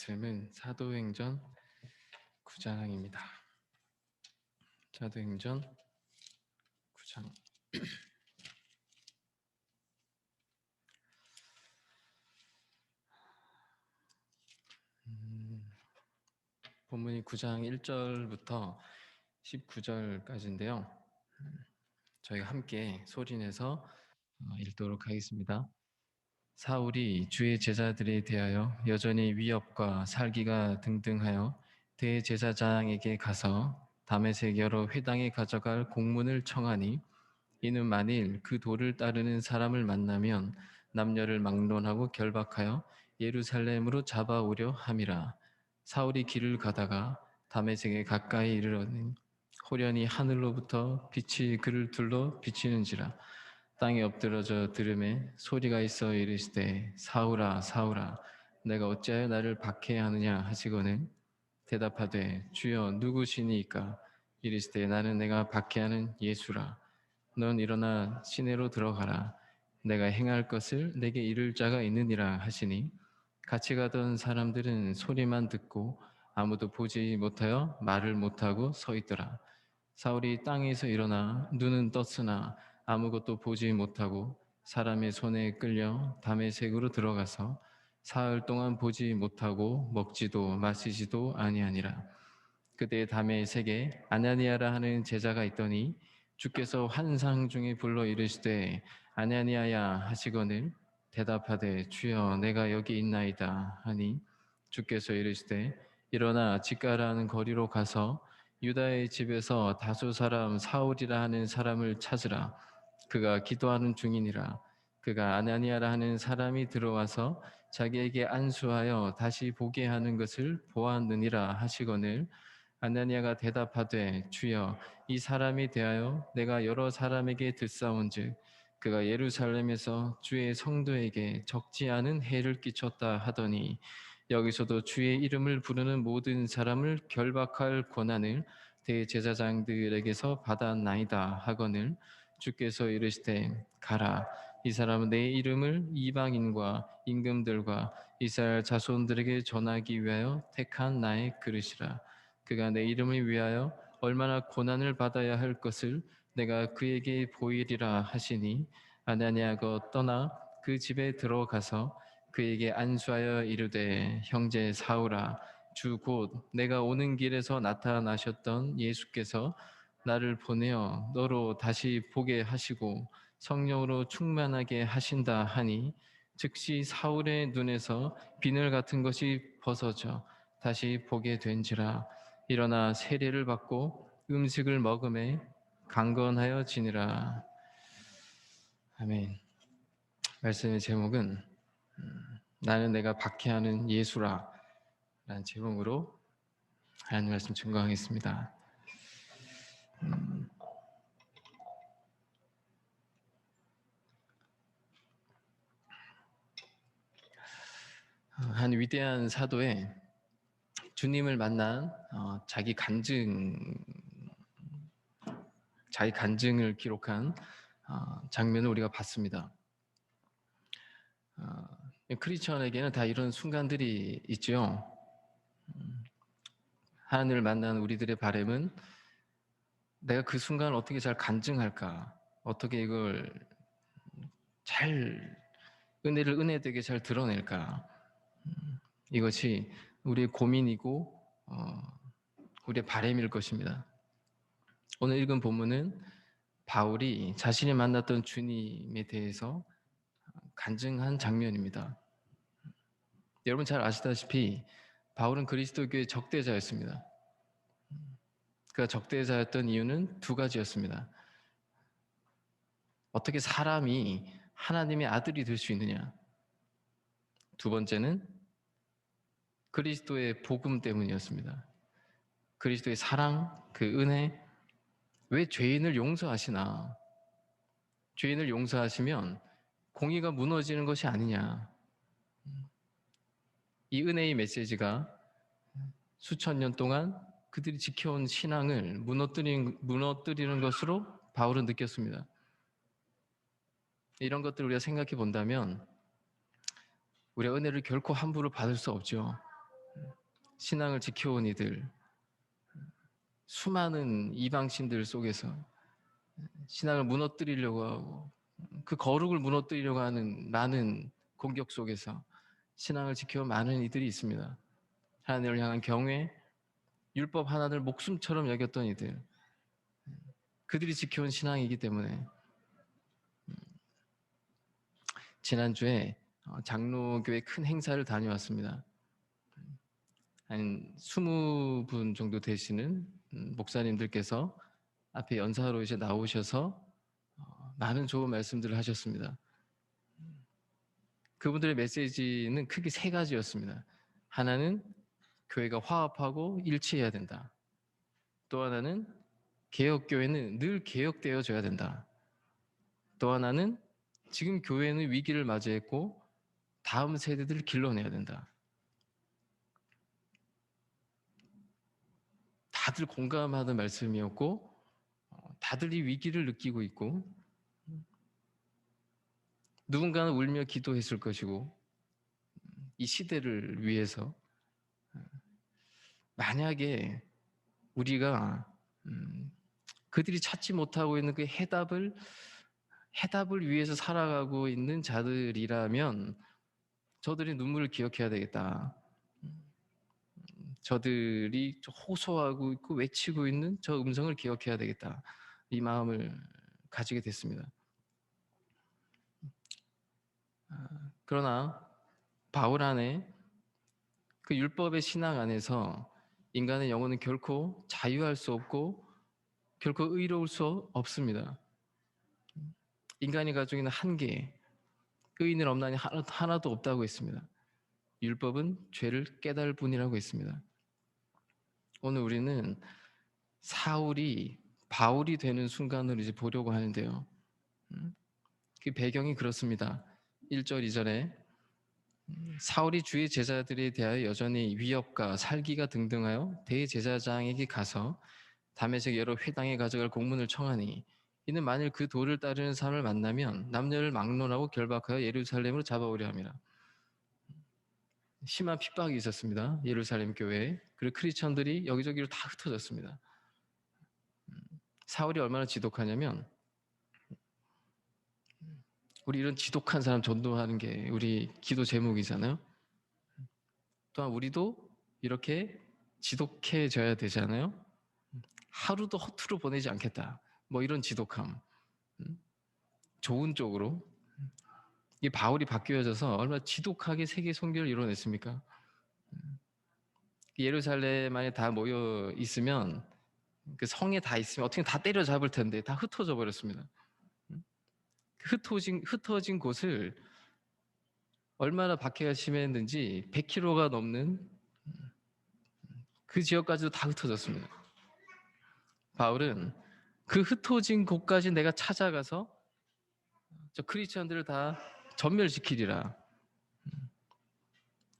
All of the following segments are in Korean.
말씀은 사도행전 9장입니다. 사도행전 9장. 본문이 9장 1절부터 19절까지인데요. 저희가 함께 소리내서 읽도록 하겠습니다. 사울이 주의 제자들에 대하여 여전히 위협과 살기가 등등하여 대제사장에게 가서 다메섹 여러 회당에 가져갈 공문을 청하니 이는 만일 그 도를 따르는 사람을 만나면 남녀를 막론하고 결박하여 예루살렘으로 잡아오려 함이라. 사울이 길을 가다가 다메섹에 가까이 이르러니 호련히 하늘로부터 빛이 그를 둘러 비치는지라. 땅에 엎드러져 들음에 소리가 있어 이르시되 사울아 사울아 내가 어찌하여 나를 박해하느냐 하시거늘 대답하되 주여 누구시니까 이르시되 나는 내가 박해하는 예수라. 넌 일어나 시내로 들어가라. 내가 행할 것을 내게 이를 자가 있느니라 하시니 같이 가던 사람들은 소리만 듣고 아무도 보지 못하여 말을 못하고 서 있더라. 사울이 땅에서 일어나 눈은 떴으나 아무것도 보지 못하고 사람의 손에 끌려 다메섹으로 들어가서 사흘 동안 보지 못하고 먹지도 마시지도 아니하니라. 그때 다메섹에 아나니아라 하는 제자가 있더니 주께서 환상 중에 불러 이르시되 아나니아야 하시거늘 대답하되 주여 내가 여기 있나이다 하니 주께서 이르시되 일어나 집가라 하는 거리로 가서 유다의 집에서 다수 사람 사울이라 하는 사람을 찾으라. 그가 기도하는 중이니라. 그가 아나니아라 하는 사람이 들어와서 자기에게 안수하여 다시 보게 하는 것을 보았느니라 하시거늘 아나니아가 대답하되 주여 이 사람에 대하여 내가 여러 사람에게 듣사온즉 그가 예루살렘에서 주의 성도에게 적지 않은 해를 끼쳤다 하더니 여기서도 주의 이름을 부르는 모든 사람을 결박할 권한을 대제사장들에게서 받았나이다 하거늘 주께서 이르시되 가라 이 사람은 내 이름을 이방인과 임금들과 이스라엘 자손들에게 전하기 위하여 택한 나의 그릇이라. 그가 내 이름을 위하여 얼마나 고난을 받아야 할 것을 내가 그에게 보이리라 하시니 아나니아가 떠나 그 집에 들어가서 그에게 안수하여 이르되 형제 사울아 주 곧 내가 오는 길에서 나타나셨던 예수께서 나를 보내어 너로 다시 보게 하시고 성령으로 충만하게 하신다 하니 즉시 사울의 눈에서 비늘 같은 것이 벗어져 다시 보게 된지라. 일어나 세례를 받고 음식을 먹음에 강건하여 지니라. 아멘. 말씀의 제목은 나는 내가 박해하는 예수라 라는 제목으로 하나님 말씀 증거하겠습니다. 한 위대한 사도의 주님을 만난 자기 간증을 기록한 장면을 우리가 봤습니다. 크리스천에게는 다 이런 순간들이 있죠. 하나님을 만난 우리들의 바람은 내가 그 순간을 어떻게 잘 간증할까, 어떻게 이걸 잘 은혜를 은혜되게 잘 드러낼까, 이것이 우리의 고민이고 우리의 바람일 것입니다. 오늘 읽은 본문은 바울이 자신이 만났던 주님에 대해서 간증한 장면입니다. 여러분 잘 아시다시피 바울은 그리스도교의 적대자였습니다. 그가 적대자였던 이유는 두 가지였습니다. 어떻게 사람이 하나님의 아들이 될 수 있느냐? 두 번째는 그리스도의 복음 때문이었습니다. 그리스도의 사랑, 그 은혜, 왜 죄인을 용서하시나? 죄인을 용서하시면 공의가 무너지는 것이 아니냐? 이 은혜의 메시지가 수천 년 동안 그들이 지켜온 신앙을 무너뜨리는 것으로 바울은 느꼈습니다. 이런 것들을 우리가 생각해 본다면 우리가 은혜를 결코 함부로 받을 수 없죠. 신앙을 지켜온 이들, 수많은 이방신들 속에서 신앙을 무너뜨리려고 하고 그 거룩을 무너뜨리려고 하는 많은 공격 속에서 신앙을 지켜온 많은 이들이 있습니다. 하나님을 향한 경외, 율법 하나를 목숨처럼 여겼던 이들, 그들이 지켜온 신앙이기 때문에 지난주에 장로교회 큰 행사를 다녀왔습니다. 한 20분 정도 되시는 목사님들께서 앞에 연사로 이제 나오셔서 많은 좋은 말씀들을 하셨습니다. 그분들의 메시지는 크게 세 가지였습니다. 하나는 교회가 화합하고 일치해야 된다. 또 하나는 개혁교회는 늘 개혁되어져야 된다. 또 하나는 지금 교회는 위기를 맞이했고 다음 세대들을 길러내야 된다. 다들 공감하는 말씀이었고 다들 이 위기를 느끼고 있고 누군가는 울며 기도했을 것이고 이 시대를 위해서 만약에 우리가 그들이 찾지 못하고 있는 그 해답을 위해서 살아가고 있는 자들이라면 저들의 눈물을 기억해야 되겠다. 저들이 호소하고 있고 외치고 있는 저 음성을 기억해야 되겠다. 이 마음을 가지게 됐습니다. 그러나 바울 안에 그 율법의 신앙 안에서 인간의 영혼은 결코 자유할 수 없고 결코 의로울 수 없습니다. 인간이 가지고 있는 한계, 의인은 없나니 하나도 없다고 했습니다. 율법은 죄를 깨달을 뿐이라고 했습니다. 오늘 우리는 사울이 바울이 되는 순간을 이제 보려고 하는데요. 그 배경이 그렇습니다. 1절, 2절에 사울이 주의 제자들에 대하여 여전히 위협과 살기가 등등하여 대제사장에게 가서 다메섹 여러 회당에 가져갈 공문을 청하니 이는 만일 그 도를 따르는 사람을 만나면 남녀를 막론하고 결박하여 예루살렘으로 잡아오려 함이라. 심한 핍박이 있었습니다. 예루살렘 교회에. 그리고 크리스천들이 여기저기로 다 흩어졌습니다. 사울이 얼마나 지독하냐면 우리 이런 지독한 사람 전도하는 게 우리 기도 제목이잖아요. 또한 우리도 이렇게 지독해져야 되잖아요. 하루도 허투루 보내지 않겠다. 뭐 이런 지독함. 좋은 쪽으로. 이 바울이 바뀌어져서 얼마나 지독하게 세계 선교를 이뤄냈습니까? 예루살렘 안에 다 모여 있으면 그 성에 다 있으면 어떻게 다 때려잡을 텐데 다 흩어져 버렸습니다. 흩어진 곳을 얼마나 박해가 심했는지 100km가 넘는 그 지역까지도 다 흩어졌습니다. 바울은 그 흩어진 곳까지 내가 찾아가서 저 크리스천들을 다 전멸시키리라.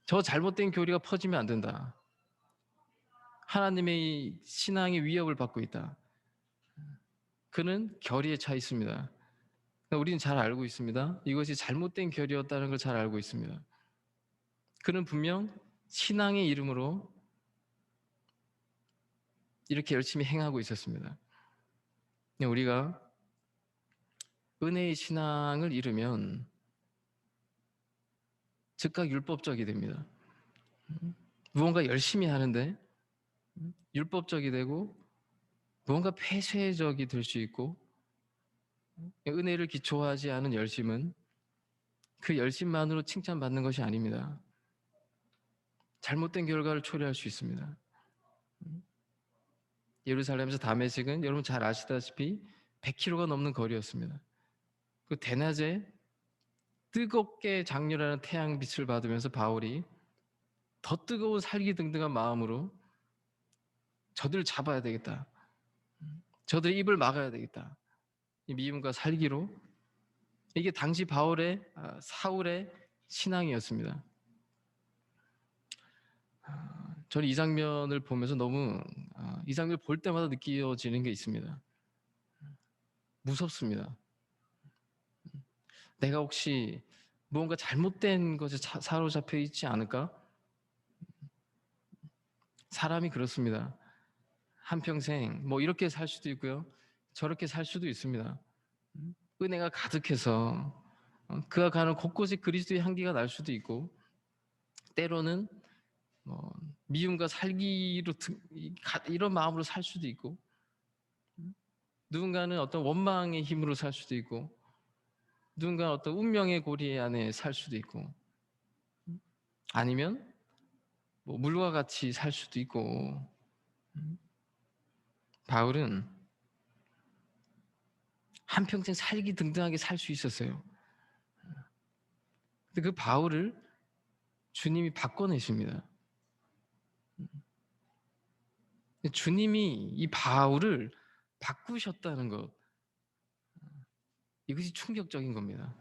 저 잘못된 교리가 퍼지면 안 된다. 하나님의 신앙의 위협을 받고 있다. 그는 결의에 차 있습니다. 우리는 잘 알고 있습니다. 이것이 잘못된 결의였다는 걸 잘 알고 있습니다. 그는 분명 신앙의 이름으로 이렇게 열심히 행하고 있었습니다. 우리가 은혜의 신앙을 잃으면 즉각 율법적이 됩니다. 무언가 열심히 하는데 율법적이 되고 무언가 폐쇄적이 될 수 있고 은혜를 기초하지 않은 열심은 그 열심만으로 칭찬받는 것이 아닙니다. 잘못된 결과를 초래할 수 있습니다. 예루살렘에서 다메섹은 여러분 잘 아시다시피 100km가 넘는 거리였습니다. 그 대낮에 뜨겁게 장렬하는 태양빛을 받으면서 바울이 더 뜨거운 살기등등한 마음으로 저들을 잡아야 되겠다. 저들의 입을 막아야 되겠다. 이 미움과 살기로 이게 당시 사울의 신앙이었습니다. 저는 이 장면을 보면서 너무 이 장면을 볼 때마다 느껴지는 게 있습니다. 무섭습니다. 내가 혹시 무언가 잘못된 것에 사로잡혀 있지 않을까? 사람이 그렇습니다. 한평생 뭐 이렇게 살 수도 있고요. 저렇게 살 수도 있습니다. 은혜가 가득해서 그가 가는 곳곳에 그리스도의 향기가 날 수도 있고, 때로는 뭐 미움과 살기로 이런 마음으로 살 수도 있고, 누군가는 어떤 원망의 힘으로 살 수도 있고, 누군가는 어떤 운명의 고리 안에 살 수도 있고, 아니면 뭐 물과 같이 살 수도 있고. 바울은 한평생 살기 등등하게 살 수 있었어요. 근데 그 바울을 주님이 바꿔내십니다. 주님이 이 바울을 바꾸셨다는 것, 이것이 충격적인 겁니다.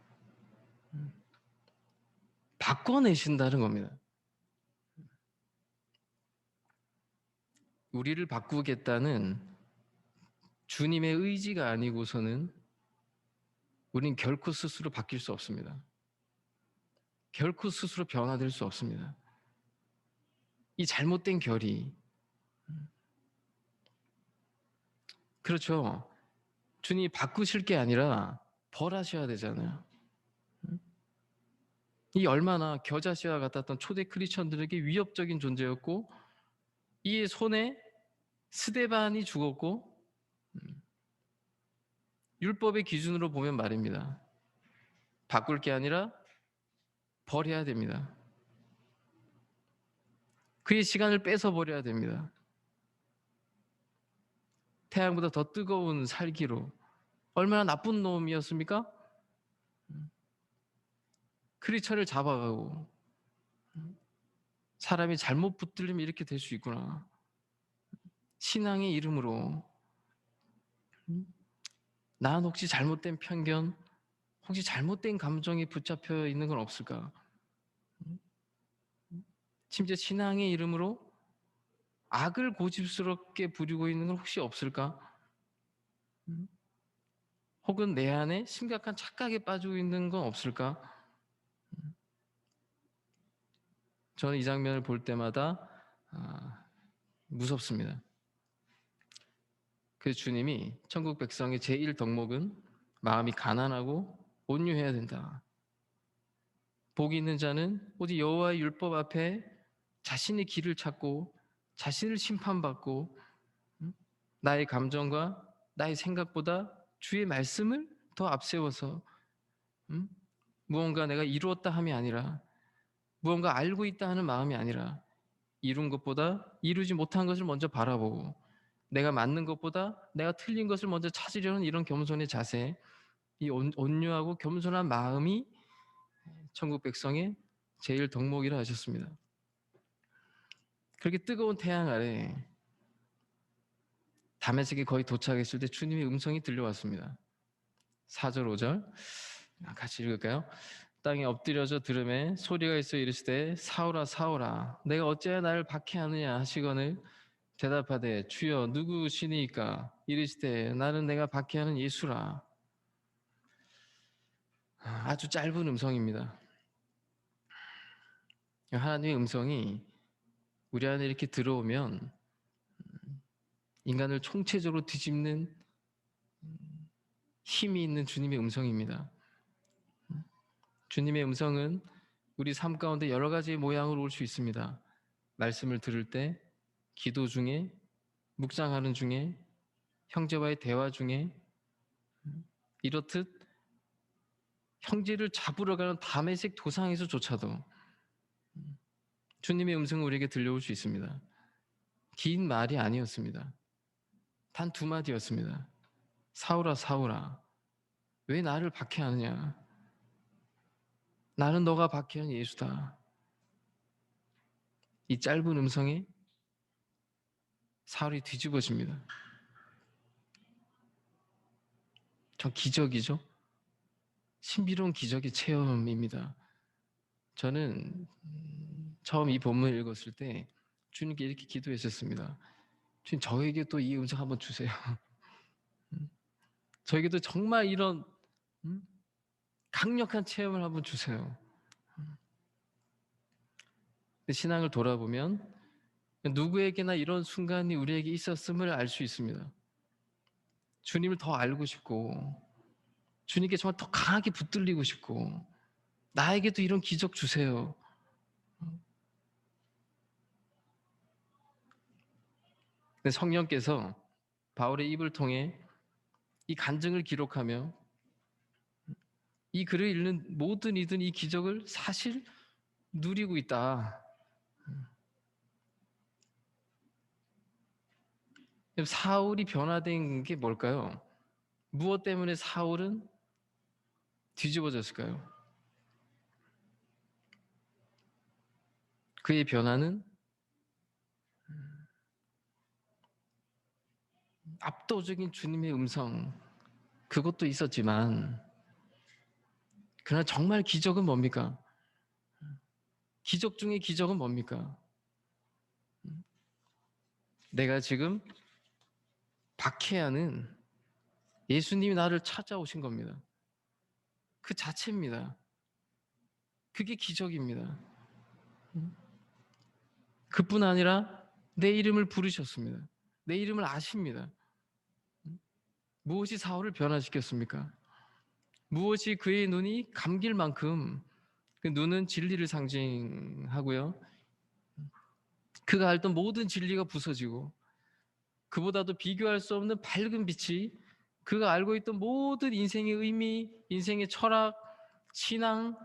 바꿔내신다는 겁니다. 우리를 바꾸겠다는 주님의 의지가 아니고서는 우리는 결코 스스로 바뀔 수 없습니다. 결코 스스로 변화될 수 없습니다. 이 잘못된 결이, 그렇죠. 주님이 바꾸실 게 아니라 벌하셔야 되잖아요. 이 얼마나 겨자씨와 같았던 초대 크리스천들에게 위협적인 존재였고, 이의 손에 스데반이 죽었고, 율법의 기준으로 보면 말입니다. 바꿀 게 아니라 버려야 됩니다. 그의 시간을 뺏어 버려야 됩니다. 태양보다 더 뜨거운 살기로. 얼마나 나쁜 놈이었습니까? 크리스천을 잡아가고, 사람이 잘못 붙들리면 이렇게 될 수 있구나. 신앙의 이름으로 난 혹시 잘못된 편견, 혹시 잘못된 감정에 붙잡혀 있는 건 없을까? 심지어 신앙의 이름으로 악을 고집스럽게 부리고 있는 건 혹시 없을까? 혹은 내 안에 심각한 착각에 빠지고 있는 건 없을까? 저는 이 장면을 볼 때마다 무섭습니다. 그래서 주님이 천국 백성의 제1덕목은 마음이 가난하고 온유해야 된다. 복이 있는 자는 오직 여호와의 율법 앞에 자신의 길을 찾고 자신을 심판받고, 나의 감정과 나의 생각보다 주의 말씀을 더 앞세워서 무언가 내가 이루었다 함이 아니라, 무언가 알고 있다 하는 마음이 아니라, 이룬 것보다 이루지 못한 것을 먼저 바라보고 내가 맞는 것보다 내가 틀린 것을 먼저 찾으려는 이런 겸손의 자세, 이 온유하고 겸손한 마음이 천국 백성의 제일 덕목이라 하셨습니다. 그렇게 뜨거운 태양 아래 다메섹에 거의 도착했을 때 주님의 음성이 들려왔습니다. 4절 5절 같이 읽을까요? 땅에 엎드려져 들음에 소리가 있어 이르시되 사울아 사울아 내가 어찌하여 나를 박해하느냐 하시거늘 대답하되 주여 누구시니까? 이르시되 나는 내가 박해하는 예수라. 아주 짧은 음성입니다. 하나님의 음성이 우리 안에 이렇게 들어오면 인간을 총체적으로 뒤집는 힘이 있는 주님의 음성입니다. 주님의 음성은 우리 삶 가운데 여러 가지 모양으로 올 수 있습니다. 말씀을 들을 때, 기도 중에, 묵상하는 중에, 형제와의 대화 중에, 이렇듯 형제를 잡으러 가는 다메섹 도상에서조차도 주님의 음성은 우리에게 들려올 수 있습니다. 긴 말이 아니었습니다. 단 2마디였습니다. 사울아 사울아 왜 나를 박해하느냐? 나는 너가 박해한 예수다. 이 짧은 음성에 사울이 뒤집어집니다. 전 기적이죠. 신비로운 기적의 체험입니다. 저는 처음 이 본문을 읽었을 때 주님께 이렇게 기도했었습니다. 주님 저에게 또 이 음성 한번 주세요. 저에게도 정말 이런 강력한 체험을 한번 주세요. 신앙을 돌아보면 누구에게나 이런 순간이 우리에게 있었음을 알 수 있습니다. 주님을 더 알고 싶고 주님께 정말 더 강하게 붙들리고 싶고 나에게도 이런 기적 주세요. 근데 성령께서 바울의 입을 통해 이 간증을 기록하며 이 글을 읽는 모든 이들은 이 기적을 사실 누리고 있다. 사울이 변화된 게 뭘까요? 무엇 때문에 사울은 뒤집어졌을까요? 그의 변화는 압도적인 주님의 음성, 그것도 있었지만, 그러나 정말 기적은 뭡니까? 기적 중에 기적은 뭡니까? 내가 지금 박해하는 예수님이 나를 찾아오신 겁니다. 그 자체입니다. 그게 기적입니다. 그뿐 아니라 내 이름을 부르셨습니다. 내 이름을 아십니다. 무엇이 사울을 변화시켰습니까? 무엇이 그의 눈이 감길 만큼 그 눈은 진리를 상징하고요. 그가 알던 모든 진리가 부서지고 그보다도 비교할 수 없는 밝은 빛이 그가 알고 있던 모든 인생의 의미, 인생의 철학, 신앙,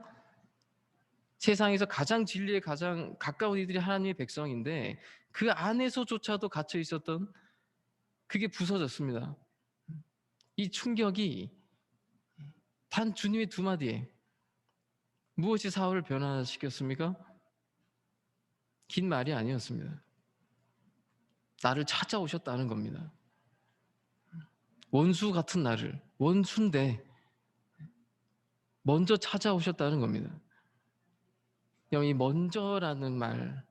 세상에서 가장 진리에 가장 가까운 이들이 하나님의 백성인데 그 안에서조차도 갇혀 있었던 그게 부서졌습니다. 이 충격이 단 주님의 두 마디에 무엇이 사울을 변화시켰습니까? 긴 말이 아니었습니다. 나를 찾아오셨다는 겁니다. 원수 같은 나를, 원수인데 먼저 찾아오셨다는 겁니다. 이 먼저라는 말,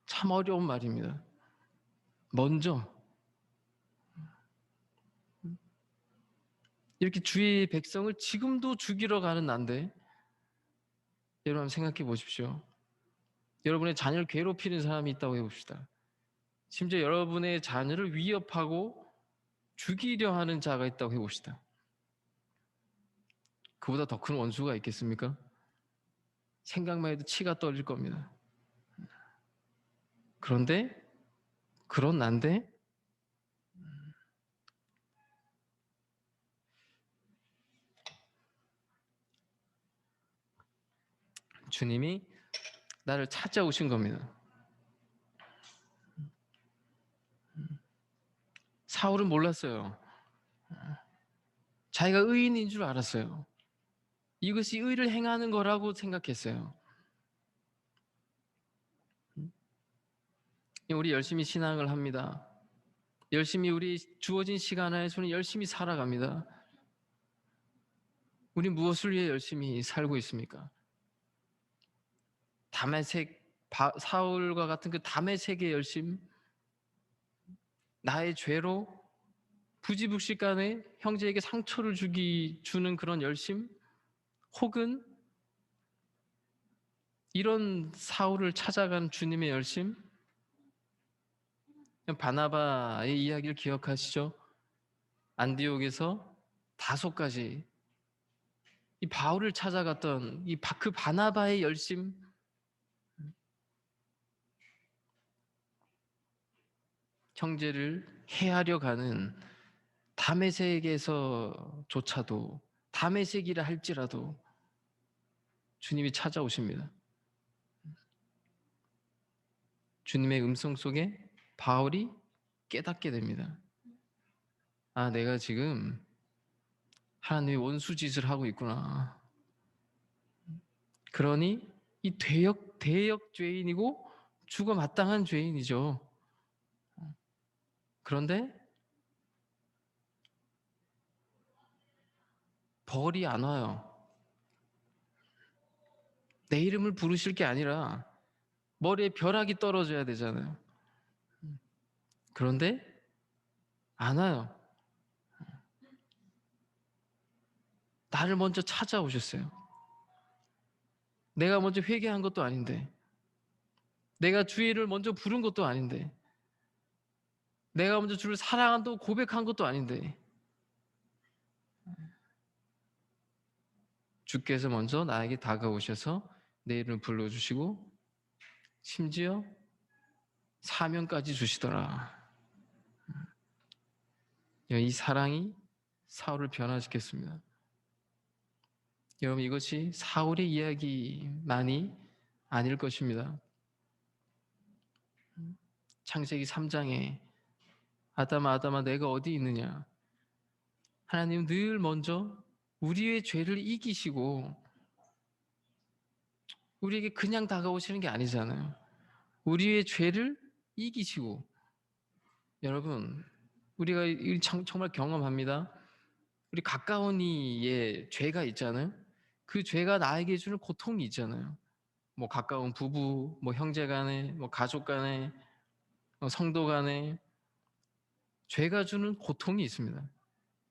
참 어려운 말입니다. 먼저. 이렇게 주의 백성을 지금도 죽이러 가는 난데, 여러분 한번 생각해 보십시오. 여러분의 자녀를 괴롭히는 사람이 있다고 해봅시다. 심지어 여러분의 자녀를 위협하고 죽이려 하는 자가 있다고 해봅시다. 그보다 더 큰 원수가 있겠습니까? 생각만 해도 치가 떨릴 겁니다. 그런데 그런 난데 주님이 나를 찾아오신 겁니다. 사울은 몰랐어요. 자기가 의인인 줄 알았어요. 이것이 의를 행하는 거라고 생각했어요. 우리 열심히 신앙을 합니다. 열심히 우리 주어진 시간 안에서는 열심히 살아갑니다. 우리 무엇을 위해 열심히 살고 있습니까? 다메섹, 사울과 같은 그 다메섹의 열심, 나의 죄로 부지불식간에 형제에게 상처를 주는 그런 열심, 혹은 이런 사울을 찾아간 주님의 열심, 바나바의 이야기를 기억하시죠? 안디옥에서 다소까지 이 바울을 찾아갔던 그 바나바의 열심, 형제를 해하려 가는 다메섹에서조차도 다메섹이라 할지라도 주님이 찾아오십니다. 주님의 음성 속에 바울이 깨닫게 됩니다. 아, 내가 지금 하나님의 원수 짓을 하고 있구나. 그러니 이 대역 죄인이고 죽어 마땅한 죄인이죠. 그런데 벌이 안 와요. 내 이름을 부르실 게 아니라 머리에 벼락이 떨어져야 되잖아요. 그런데 안 와요. 나를 먼저 찾아오셨어요. 내가 먼저 회개한 것도 아닌데 내가 주의를 먼저 부른 것도 아닌데, 내가 먼저 주를 사랑한다고 고백한 것도 아닌데, 주께서 먼저 나에게 다가오셔서 내 이름을 불러주시고 심지어 사명까지 주시더라. 이 사랑이 사울을 변화시켰습니다. 여러분, 이것이 사울의 이야기만이 아닐 것입니다. 창세기 3장에 아담아 아담아 내가 어디 있느냐, 하나님 늘 먼저 우리의 죄를 이기시고 우리에게 그냥 다가오시는 게 아니잖아요. 우리의 죄를 이기시고, 여러분, 우리가 정말 경험합니다. 우리 가까운 이의 죄가 있잖아요. 그 죄가 나에게 주는 고통이 있잖아요. 뭐 가까운 부부, 뭐 형제 간에, 뭐 가족 간에, 성도 간에 죄가 주는 고통이 있습니다.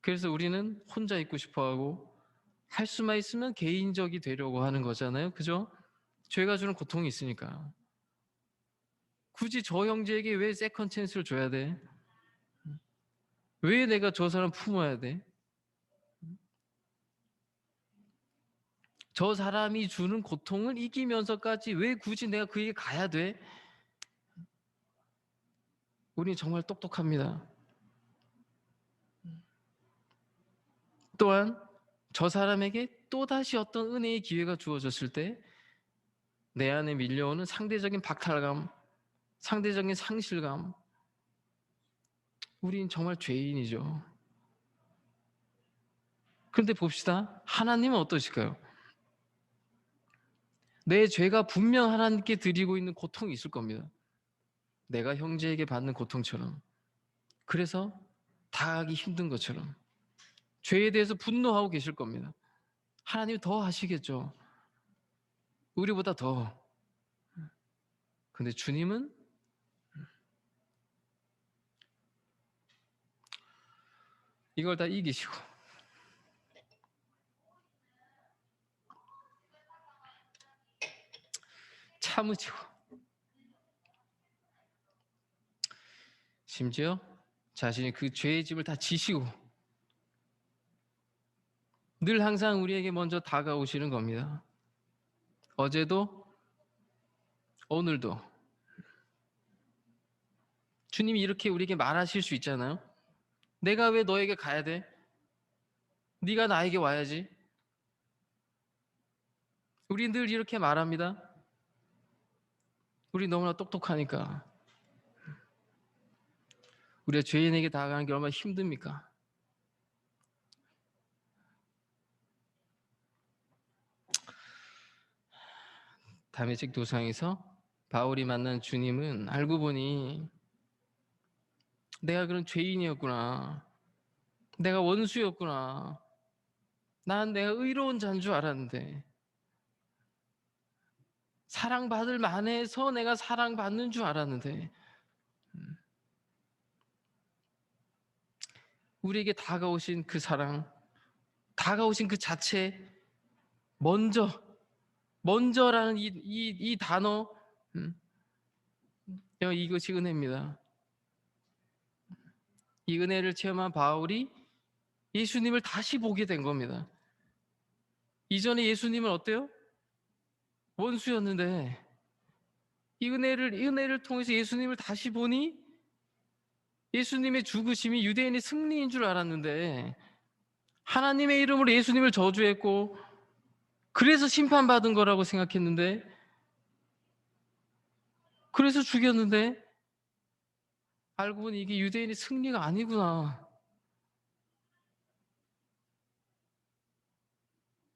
그래서 우리는 혼자 있고 싶어하고 할 수만 있으면 개인적이 되려고 하는 거잖아요. 그죠? 죄가 주는 고통이 있으니까. 굳이 저 형제에게 왜 세컨 찬스를 줘야 돼? 왜 내가 저 사람 품어야 돼? 저 사람이 주는 고통을 이기면서까지 왜 굳이 내가 그에게 가야 돼? 우리는 정말 똑똑합니다. 또한 저 사람에게 또다시 어떤 은혜의 기회가 주어졌을 때 내 안에 밀려오는 상대적인 박탈감, 상대적인 상실감, 우린 정말 죄인이죠. 그런데 봅시다. 하나님은 어떠실까요? 내 죄가 분명 하나님께 드리고 있는 고통이 있을 겁니다. 내가 형제에게 받는 고통처럼. 그래서 다하기 힘든 것처럼 죄에 대해서 분노하고 계실 겁니다. 하나님이 더 하시겠죠. 우리보다 더. 근데 주님은 이걸 다 이기시고 참으시고 심지어 자신이 그 죄의 짐을 다 지시고 늘 항상 우리에게 먼저 다가오시는 겁니다. 어제도 오늘도 주님이 이렇게 우리에게 말하실 수 있잖아요. 내가 왜 너에게 가야 돼? 네가 나에게 와야지. 우리 늘 이렇게 말합니다. 우리 너무나 똑똑하니까. 우리가 죄인에게 다가가는 게 얼마나 힘듭니까? 다메섹 도상에서 바울이 만난 주님은 알고 보니 내가 그런 죄인이었구나. 내가 원수였구나. 난 내가 의로운 자인 줄 알았는데 사랑받을 만해서 내가 사랑받는 줄 알았는데 우리에게 다가오신 그 사랑, 다가오신 그 자체, 먼저라는 이 단어, 이것이 은혜입니다. 이 은혜를 체험한 바울이 예수님을 다시 보게 된 겁니다. 이전에 예수님은 어때요? 원수였는데 이 은혜를 통해서 예수님을 다시 보니 예수님의 죽으심이 유대인의 승리인 줄 알았는데 하나님의 이름으로 예수님을 저주했고 그래서 심판받은 거라고 생각했는데 그래서 죽였는데 알고 보니 이게 유대인의 승리가 아니구나.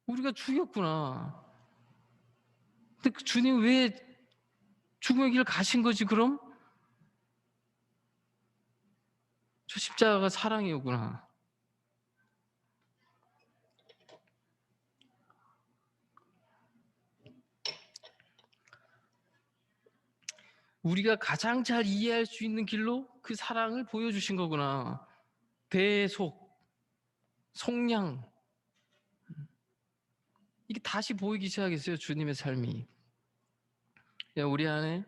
우리가 죽였구나. 근데 그 주님 왜 죽음의 길을 가신 거지 그럼? 저 십자가가 사랑이었구나. 우리가 가장 잘 이해할 수 있는 길로 그 사랑을 보여주신 거구나. 대속, 속량, 이게 다시 보이기 시작했어요. 주님의 삶이. 우리 안에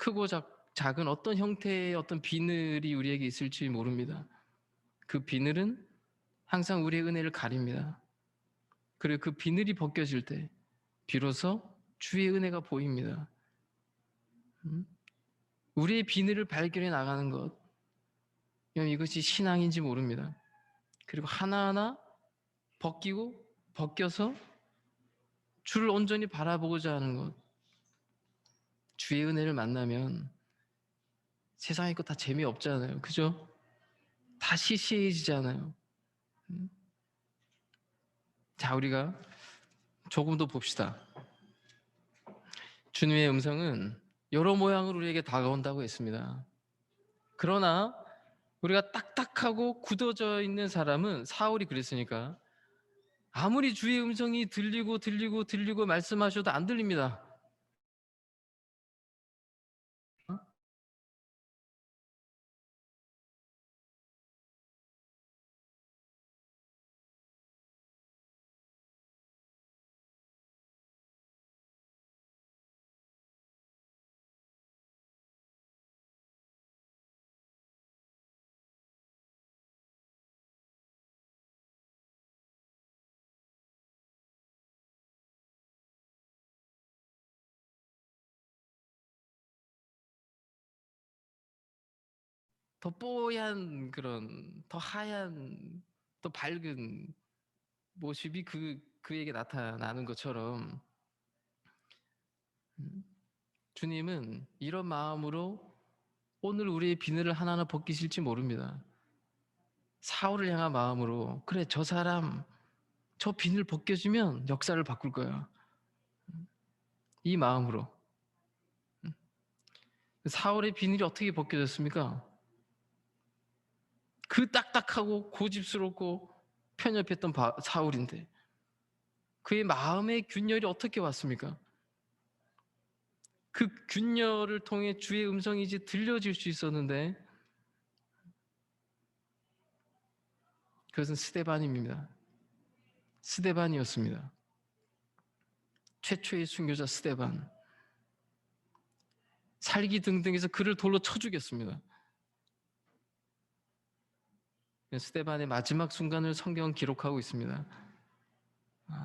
크고 작은 어떤 형태의 어떤 비늘이 우리에게 있을지 모릅니다. 그 비늘은 항상 우리의 은혜를 가립니다. 그리고 그 비늘이 벗겨질 때 비로소 주의 은혜가 보입니다. 우리의 비늘을 발견해 나가는 것, 이것이 신앙인지 모릅니다. 그리고 하나하나 벗겨서 주를 온전히 바라보고자 하는 것. 주의 은혜를 만나면 세상에 거 다 재미없잖아요. 그죠? 다 시시해지잖아요. 자, 우리가 조금 더 봅시다. 주님의 음성은 여러 모양으로 우리에게 다가온다고 했습니다. 그러나 우리가 딱딱하고 굳어져 있는 사람은, 사울이 그랬으니까, 아무리 주의 음성이 들리고 말씀하셔도 안 들립니다. 더 뽀얀 그런, 더 하얀, 더 밝은 모습이 그에게 나타나는 것처럼, 주님은 이런 마음으로 오늘 우리의 비늘을 하나하나 벗기실지 모릅니다. 사울을 향한 마음으로, 그래, 저 사람 저 비늘 벗겨주면 역사를 바꿀 거야, 이 마음으로. 사울의 비늘이 어떻게 벗겨졌습니까? 그 딱딱하고 고집스럽고 편협했던 사울인데 그의 마음의 균열이 어떻게 왔습니까? 그 균열을 통해 주의 음성이 이제 들려질 수 있었는데, 그것은 스데반입니다. 스데반이었습니다. 최초의 순교자 스데반. 살기 등등해서 그를 돌로 쳐 죽였습니다. 스데반의 마지막 순간을 성경은 기록하고 있습니다.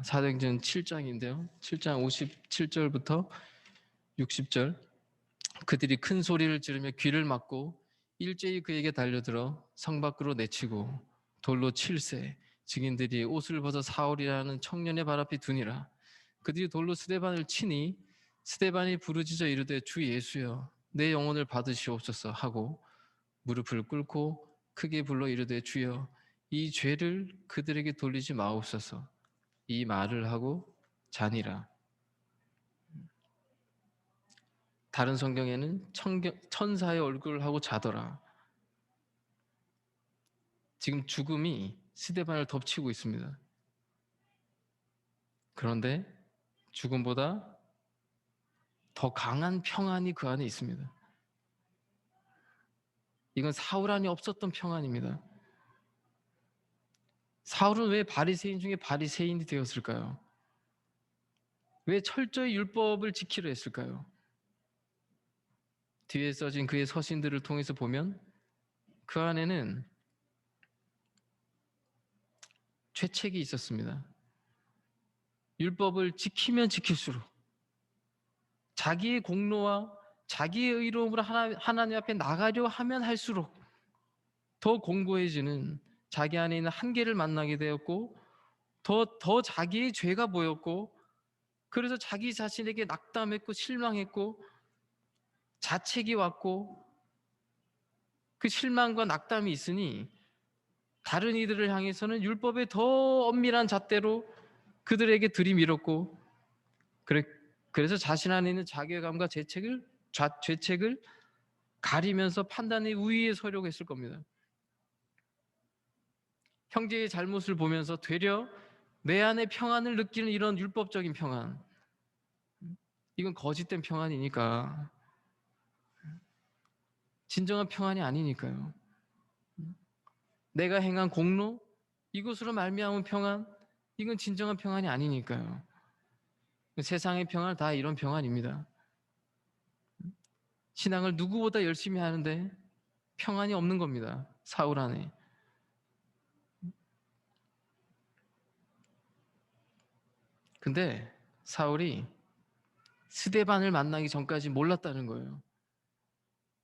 사도행전 7장인데요. 7장 57절부터 60절. 그들이 큰 소리를 지르며 귀를 막고 일제히 그에게 달려들어 성 밖으로 내치고 돌로 칠세. 증인들이 옷을 벗어 사울이라는 청년의 발 앞에 두니라. 그들이 돌로 스데반을 치니 스데반이 부르짖어 이르되 주 예수여 내 영혼을 받으시옵소서 하고 무릎을 꿇고 크게 불러 이르되 주여 이 죄를 그들에게 돌리지 마옵소서. 이 말을 하고 자니라. 다른 성경에는 천사의 얼굴을 하고 자더라. 지금 죽음이 스데반을 덮치고 있습니다. 그런데 죽음보다 더 강한 평안이 그 안에 있습니다. 이건 사울 안에 없었던 평안입니다. 사울은 왜 바리새인 중에 바리새인이 되었을까요? 왜 철저히 율법을 지키려 했을까요? 뒤에 써진 그의 서신들을 통해서 보면 그 안에는 죄책이 있었습니다. 율법을 지키면 지킬수록 자기의 공로와 자기의 의로움으로 하나님 앞에 나가려 하면 할수록 더 공고해지는 자기 안에 있는 한계를 만나게 되었고 더 자기의 죄가 보였고, 그래서 자기 자신에게 낙담했고 실망했고 자책이 왔고, 그 실망과 낙담이 있으니 다른 이들을 향해서는 율법의 더 엄밀한 잣대로 그들에게 들이밀었고, 그래서 자신 안에 있는 자괴감과 죄책을 가리면서 판단의 우위에 서려고 했을 겁니다. 형제의 잘못을 보면서 되려 내 안에 평안을 느끼는 이런 율법적인 평안, 이건 거짓된 평안이니까, 진정한 평안이 아니니까요. 내가 행한 공로, 이것으로 말미암은 평안, 이건 진정한 평안이 아니니까요. 세상의 평안 다 이런 평안입니다. 신앙을 누구보다 열심히 하는데 평안이 없는 겁니다. 사울 안에. 근데 사울이 스데반을 만나기 전까지 몰랐다는 거예요.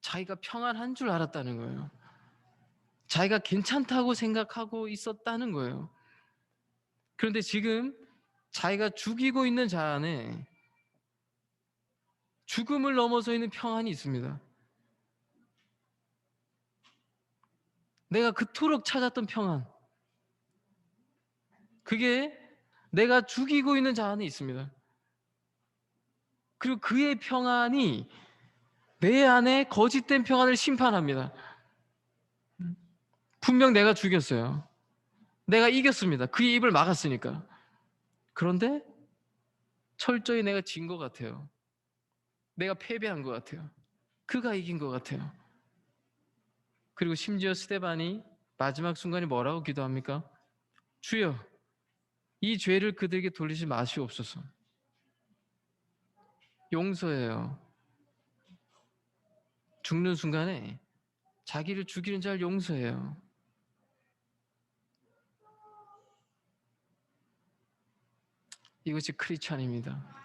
자기가 평안한 줄 알았다는 거예요. 자기가 괜찮다고 생각하고 있었다는 거예요. 그런데 지금 자기가 죽이고 있는 자 안에 죽음을 넘어서 있는 평안이 있습니다. 내가 그토록 찾았던 평안, 그게 내가 죽이고 있는 자 안에 있습니다. 그리고 그의 평안이 내 안에 거짓된 평안을 심판합니다. 분명 내가 죽였어요. 내가 이겼습니다. 그의 입을 막았으니까. 그런데 철저히 내가 진 것 같아요. 내가 패배한 것 같아요. 그가 이긴 것 같아요. 그리고 심지어 스데반이 마지막 순간에 뭐라고 기도합니까? 주여, 이 죄를 그들에게 돌리지 마시옵소서. 용서해요. 죽는 순간에 자기를 죽이는 자를 용서해요. 이것이 크리스찬입니다.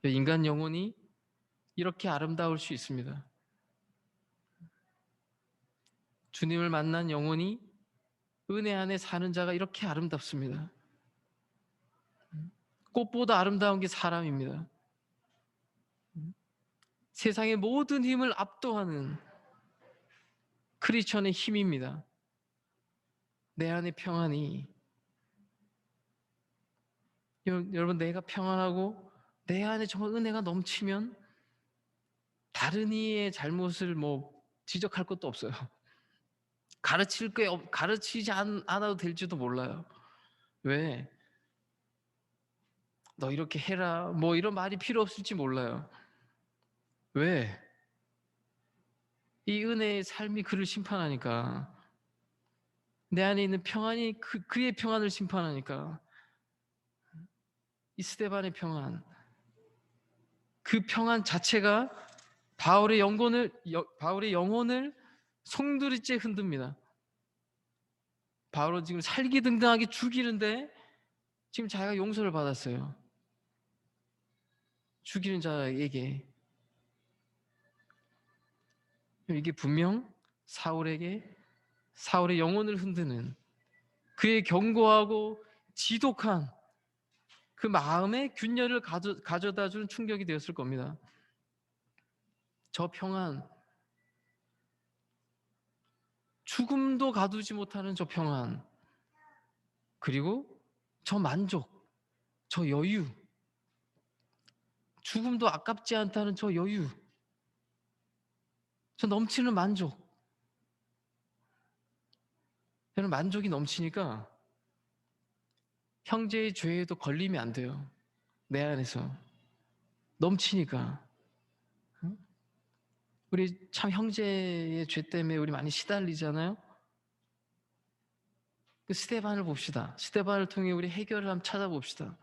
인간 영혼이 이렇게 아름다울 수 있습니다. 주님을 만난 영혼이 은혜 안에 사는 자가 이렇게 아름답습니다. 꽃보다 아름다운 게 사람입니다. 세상의 모든 힘을 압도하는 크리스천의 힘입니다. 내 안의 평안이, 여러분, 내가 평안하고 내 안에 정말 은혜가 넘치면 다른 이의 잘못을 지적할 것도 없어요. 가르치지 않아도 될지도 몰라요. 왜? 너 이렇게 해라 이런 말이 필요 없을지 몰라요. 왜? 이 은혜의 삶이 그를 심판하니까. 내 안에 있는 평안이 그의 평안을 심판하니까. 이 스데반의 평안, 그 평안 자체가 바울의 영혼을 송두리째 흔듭니다. 바울은 지금 살기등등하게 죽이는데 지금 자기가 용서를 받았어요. 죽이는 자에게. 이게 분명 사울의 영혼을 흔드는, 그의 견고하고 지독한 그 마음의 균열을 가져다 주는 충격이 되었을 겁니다. 저 평안, 죽음도 가두지 못하는 저 평안, 그리고 저 만족, 저 여유, 죽음도 아깝지 않다는 저 여유, 저 넘치는 만족. 저는 만족이 넘치니까 형제의 죄에도 걸리면 안 돼요. 내 안에서 넘치니까. 우리 참 형제의 죄 때문에 우리 많이 시달리잖아요. 그 스데반을 봅시다. 스데반을 통해 우리 해결을 한번 찾아봅시다.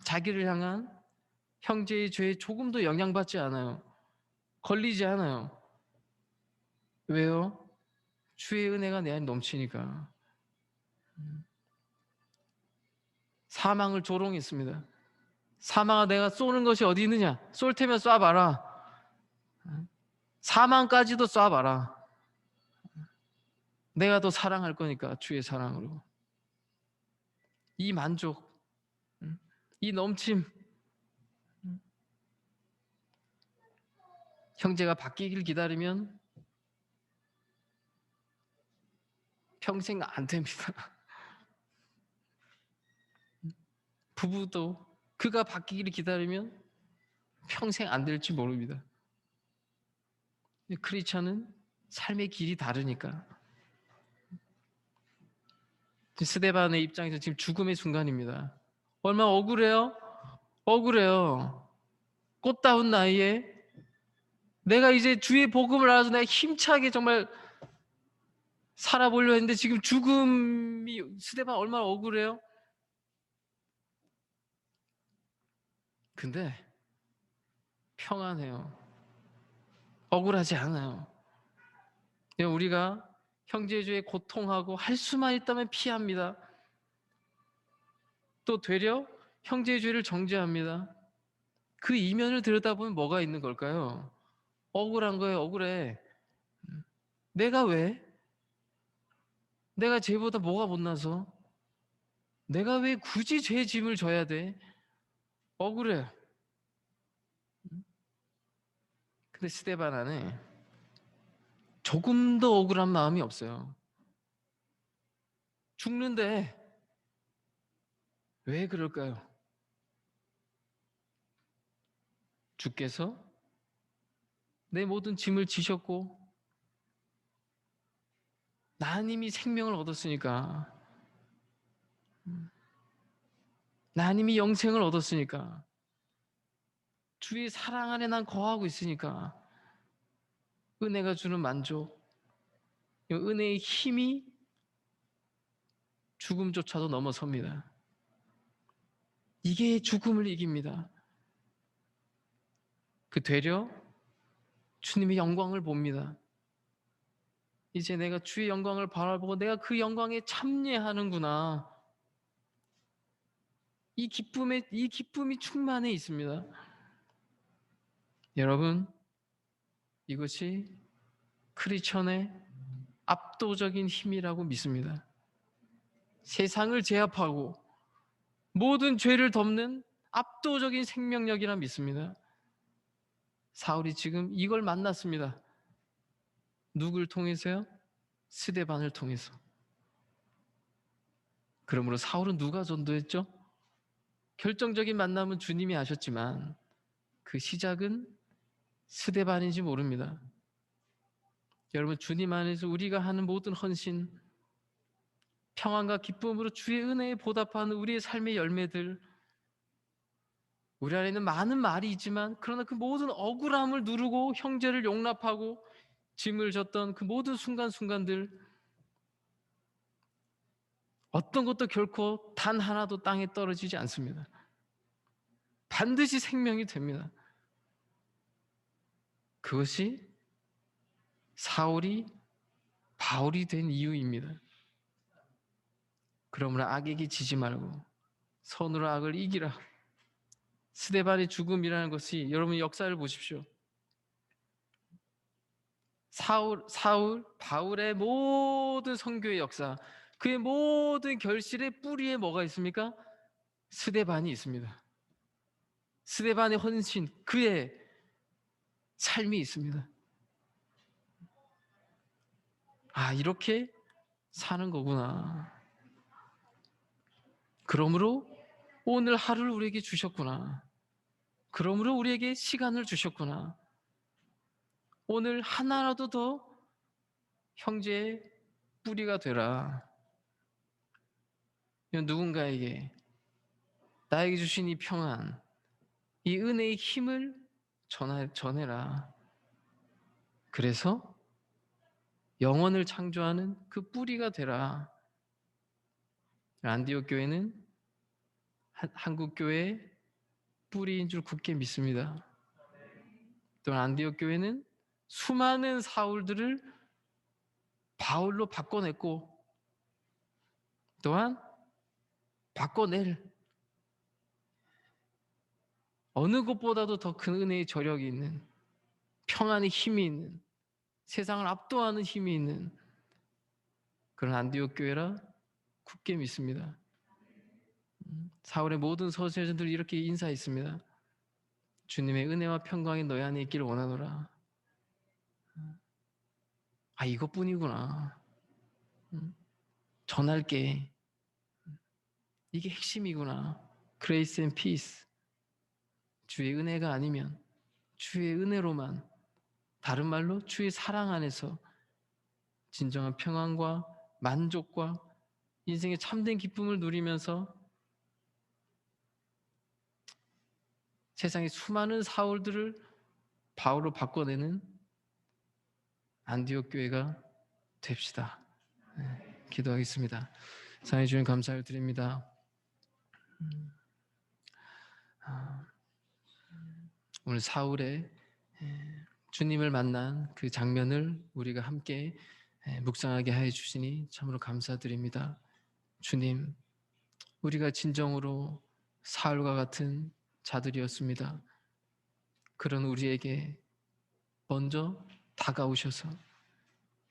자기를 향한 형제의 죄에 조금도 영향받지 않아요. 걸리지 않아요. 왜요? 주의 은혜가 내 안에 넘치니까. 사망을 조롱했습니다. 사망아, 내가 쏘는 것이 어디 있느냐? 쏠 테면 쏴봐라. 사망까지도 쏴봐라. 내가 더 사랑할 거니까, 주의 사랑으로. 이 만족, 이 넘침, 형제가 바뀌길 기다리면 평생 안 됩니다. 부부도 그가 바뀌기를 기다리면 평생 안 될지 모릅니다. 크리스찬은 삶의 길이 다르니까. 스데반의 입장에서 지금 죽음의 순간입니다. 얼마나 억울해요? 억울해요. 꽃다운 나이에 내가 이제 주의 복음을 알아서 내가 힘차게 정말 살아보려 했는데 지금 죽음이, 스데반 얼마나 억울해요? 근데 평안해요. 억울하지 않아요. 우리가 형제주의 고통하고 할 수만 있다면 피합니다. 또 되려 형제의 죄를 정죄합니다. 그 이면을 들여다보면 뭐가 있는 걸까요? 억울한 거예요. 억울해. 내가 왜? 내가 쟤보다 뭐가 못나서? 내가 왜 굳이 죄 짐을 져야 돼? 억울해. 근데 스데반 안에 조금 더 억울한 마음이 없어요. 죽는데 왜 그럴까요? 주께서 내 모든 짐을 지셨고 난 이미 생명을 얻었으니까, 난 이미 영생을 얻었으니까, 주의 사랑 안에 난 거하고 있으니까, 은혜가 주는 만족, 은혜의 힘이 죽음조차도 넘어섭니다. 이게 죽음을 이깁니다. 그 되려 주님의 영광을 봅니다. 이제 내가 주의 영광을 바라보고 내가 그 영광에 참여하는구나. 이 기쁨이 충만해 있습니다. 여러분, 이것이 크리스천의 압도적인 힘이라고 믿습니다. 세상을 제압하고 모든 죄를 덮는 압도적인 생명력이라 믿습니다. 사울이 지금 이걸 만났습니다. 누굴 통해서요? 스데반을 통해서. 그러므로 사울은 누가 전도했죠? 결정적인 만남은 주님이 하셨지만 그 시작은 스데반인지 모릅니다. 여러분, 주님 안에서 우리가 하는 모든 헌신, 평안과 기쁨으로 주의 은혜에 보답하는 우리의 삶의 열매들, 우리 안에는 많은 말이 있지만 그러나 그 모든 억울함을 누르고 형제를 용납하고 짐을 졌던 그 모든 순간순간들, 어떤 것도 결코 단 하나도 땅에 떨어지지 않습니다. 반드시 생명이 됩니다. 그것이 사울이 바울이 된 이유입니다. 그러므로 악에게 지지 말고 선으로 악을 이기라. 스데반의 죽음이라는 것이, 여러분 역사를 보십시오. 바울의 모든 선교의 역사, 그의 모든 결실의 뿌리에 뭐가 있습니까? 스데반이 있습니다. 스데반의 헌신, 그의 삶이 있습니다. 아, 이렇게 사는 거구나. 그러므로 오늘 하루를 우리에게 주셨구나. 그러므로 우리에게 시간을 주셨구나. 오늘 하나라도 더 형제의 뿌리가 되라. 누군가에게 나에게 주신 이 평안, 이 은혜의 힘을 전해라. 그래서 영혼을 창조하는 그 뿌리가 되라. 안디옥 교회는 한국 교회의 뿌리인 줄 굳게 믿습니다. 또한 안디옥 교회는 수많은 사울들을 바울로 바꿔냈고, 또한 바꿔낼 어느 것보다도 더 큰 은혜의 저력이 있는, 평안의 힘이 있는, 세상을 압도하는 힘이 있는 그런 안디옥 교회라 굳게 믿습니다. 사울의 모든 서세자들이 이렇게 인사했습니다. 주님의 은혜와 평강이 너희 안에 있기를 원하노라. 아, 이것뿐이구나. 전할게. 이게 핵심이구나. Grace and peace. 주의 은혜가 아니면, 주의 은혜로만, 다른 말로 주의 사랑 안에서 진정한 평안과 만족과 인생의 참된 기쁨을 누리면서 세상의 수많은 사울들을 바울로 바꿔내는 안디옥 교회가 됩시다. 기도하겠습니다. 사랑해 주님 감사를 드립니다. 오늘 사울의 주님을 만난 그 장면을 우리가 함께 묵상하게 하여 주시니 참으로 감사드립니다. 주님, 우리가 진정으로 사울과 같은 자들이었습니다. 그런 우리에게 먼저 다가오셔서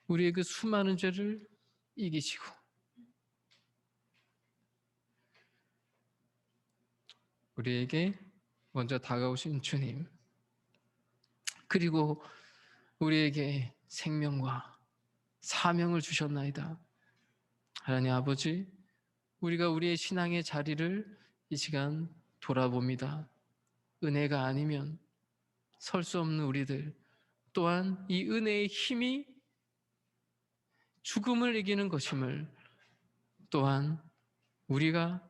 우리의 그 수많은 죄를 이기시고 우리에게 먼저 다가오신 주님, 그리고 우리에게 생명과 사명을 주셨나이다. 하나님 아버지, 우리가 우리의 신앙의 자리를 이 시간 돌아봅니다. 은혜가 아니면 설 수 없는 우리들, 또한 이 은혜의 힘이 죽음을 이기는 것임을, 또한 우리가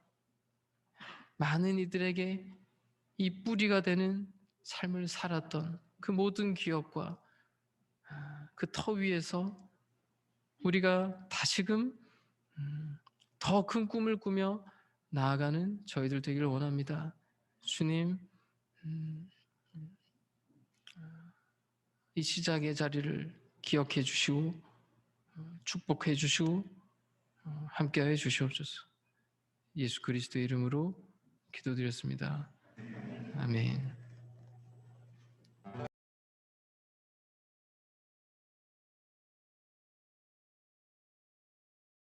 많은 이들에게 이 뿌리가 되는 삶을 살았던 그 모든 기업과 그 터 위에서 우리가 다시금 더 큰 꿈을 꾸며 나아가는 저희들 되기를 원합니다. 주님, 이 시작의 자리를 기억해 주시고 축복해 주시고 함께하여 주시옵소서. 예수 그리스도의 이름으로 기도드렸습니다. 아멘.